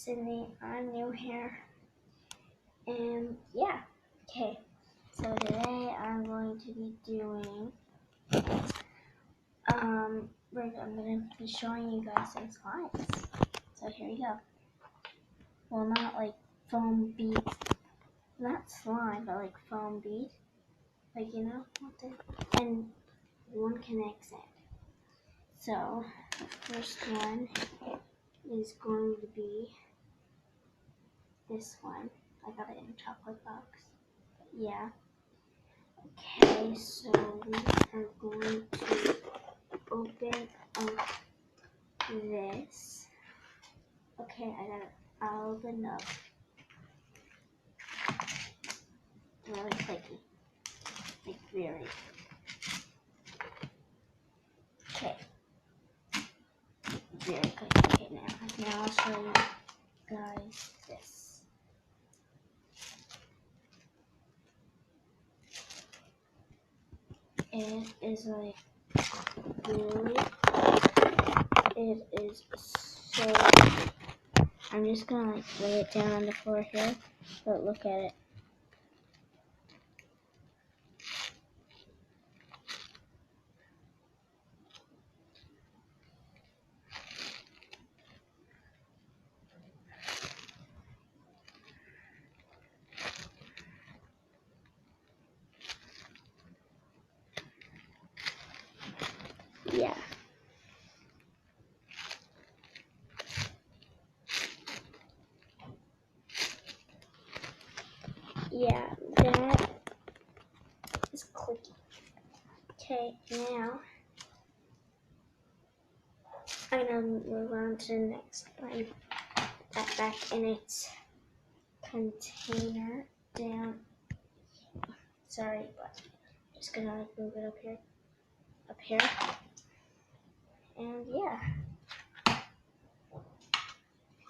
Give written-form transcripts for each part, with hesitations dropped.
Sydney. I'm new here. And yeah, okay. So today I'm going to be doing, I'm going to be showing you guys some slides. So here we go. Well, not like foam bead, not slime, but like foam bead. Like, you know, and one kinetic sand. So the first one is going to be this one. I got it in a chocolate box. But yeah. Okay, so we are going to open up this. Okay, I'll open up. Really clicky. Like very. Okay. Very clicky. Okay, now I'll show you guys this. It is like really, it is so, I'm just gonna like lay it down on the floor here, but look at it. Yeah. Yeah, that is clicky. Okay, now I'm gonna move on to the next one. That back in its container down. Sorry, but I'm just gonna like move it up here, and yeah.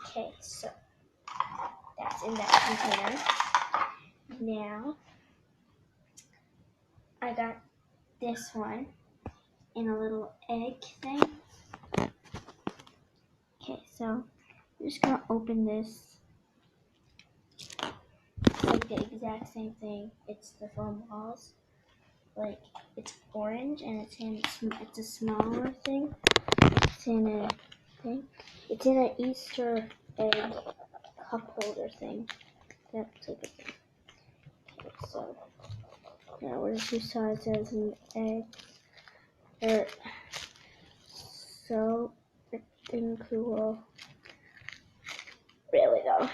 Okay, so that's in that container. Now I got this one in a little egg thing. Okay, so I'm just gonna open this. It's like the exact same thing. It's the foam balls. Like it's orange and it's a smaller thing. It's in a thing. It's in an Easter egg cup holder thing. That type of thing. Okay, so now we're two sides as an egg. They're so freaking cool. Really though.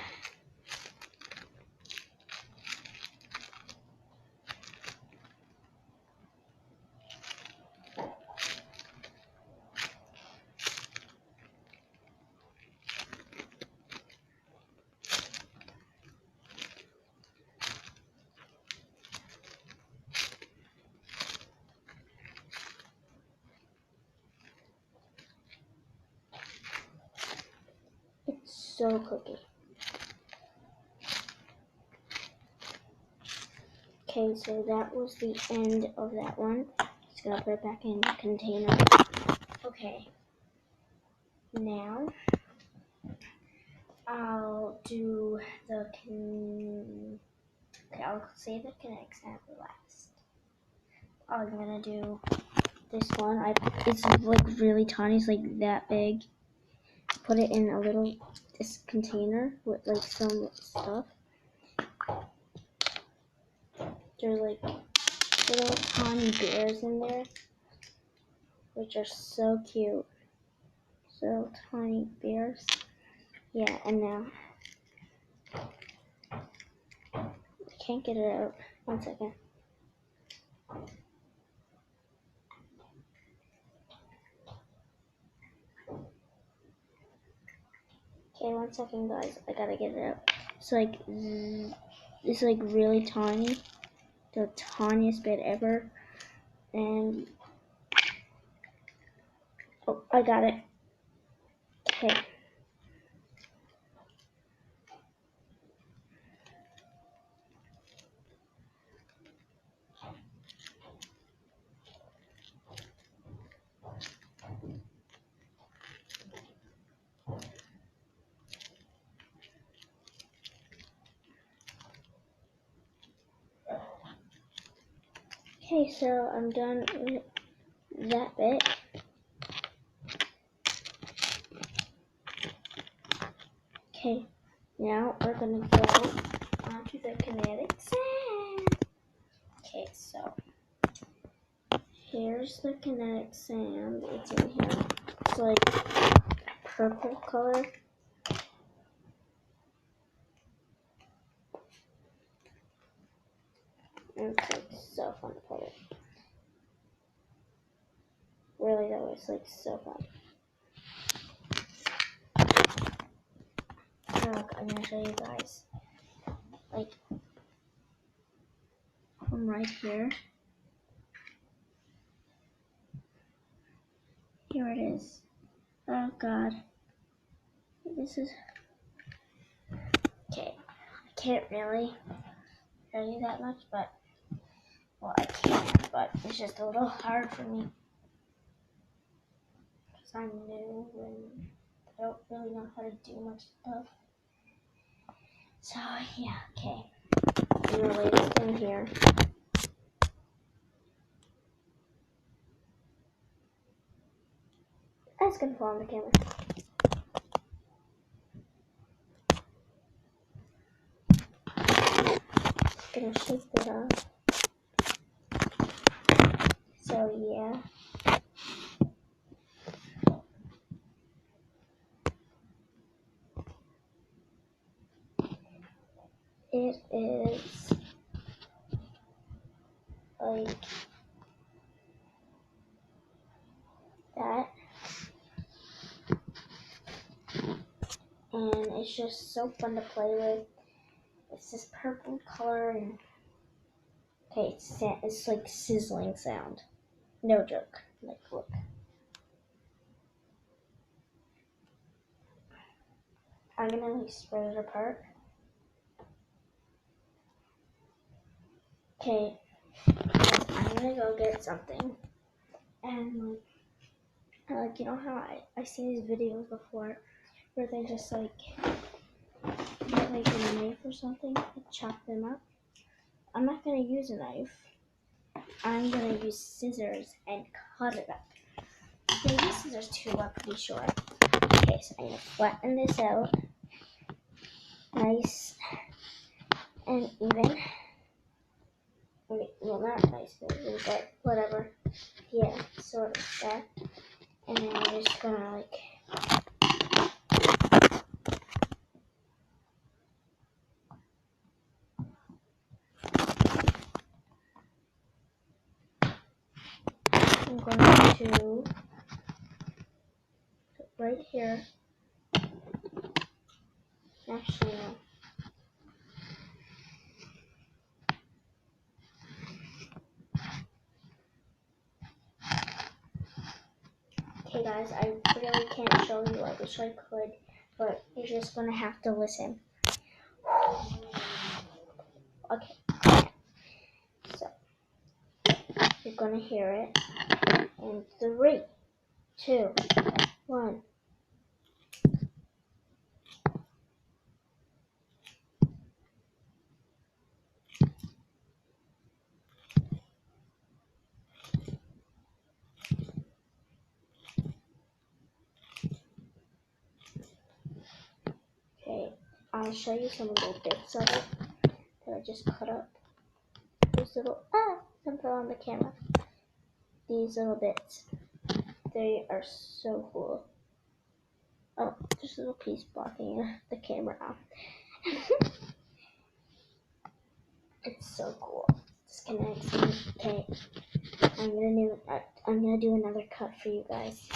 It's so clicky. Okay, so that was the end of that one. Just gonna put it back in the container. Okay. Now I'll do the okay, I'll save the kinetic sand for last. I'm gonna do this one. It's like really tiny. It's like that big. Put it in a little this container with like some stuff. There's like little tiny bears in there, which are so cute. So tiny bears. Yeah, and now I can't get it out. 1 second. Okay, 1 second, guys. I gotta get it out. It's like it's like really tiny, the tiniest bit ever. And oh, I got it. Okay. Okay, so I'm done with that bit. Okay, now we're gonna go onto the kinetic sand. Okay, so here's the kinetic sand. It's in here. It's like purple color. And it's like so fun to play with. Really though, it's like so fun. So look, I'm gonna show you guys. Like from right here. Here it is. Oh god. This is okay. I can't really show you that much, but well I can, but it's just a little hard for me. Because I'm new and I don't really know how to do much stuff. So yeah, okay. I'm gonna lay this down here. That's gonna fall on the camera. Gonna shake this off. So yeah. It is like that. And it's just so fun to play with. It's this purple color and okay, it's like sizzling sound. No joke. Like look. I'm gonna like spread it apart. Okay, I'm gonna go get something. And like you know how I see these videos before where they just like get like a knife or something and chop them up. I'm not gonna use a knife. I'm gonna use scissors and cut it up. Maybe scissors too, I'm pretty sure. Okay, so I'm gonna flatten this out. Nice and even. Well, not nice and even, but whatever. Yeah, sort of that. And then I'm just gonna like I'm going to put right here. Actually, no. Okay, guys, I really can't show you. I wish I could, but you're just gonna have to listen. Okay, so you're gonna hear it in 3, 2, 1. Okay, I'll show you some little bits of it that I just cut up. These little some fell on the camera. These little bits, they are so cool. Oh, there's a little piece blocking the camera out. It's so cool. Disconnecting. Okay, I'm gonna do another cut for you guys.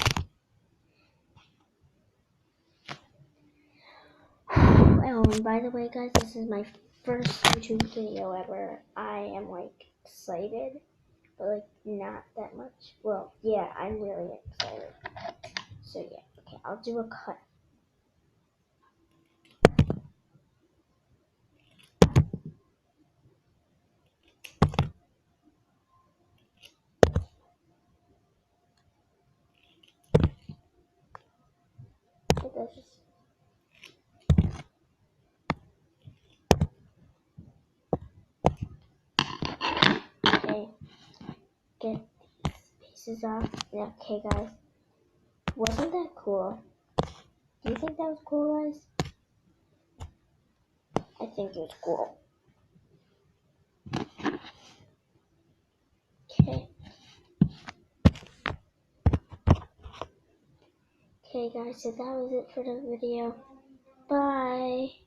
Oh, and by the way, guys, this is my first YouTube video ever. I am like excited, but like not that much. Well, yeah, I'm really excited. So yeah, okay, I'll do a cut. Okay, get these pieces off. Okay, guys. Wasn't that cool? Do you think that was cool, guys? I think it was cool. Okay. Okay, guys, so that was it for the video. Bye.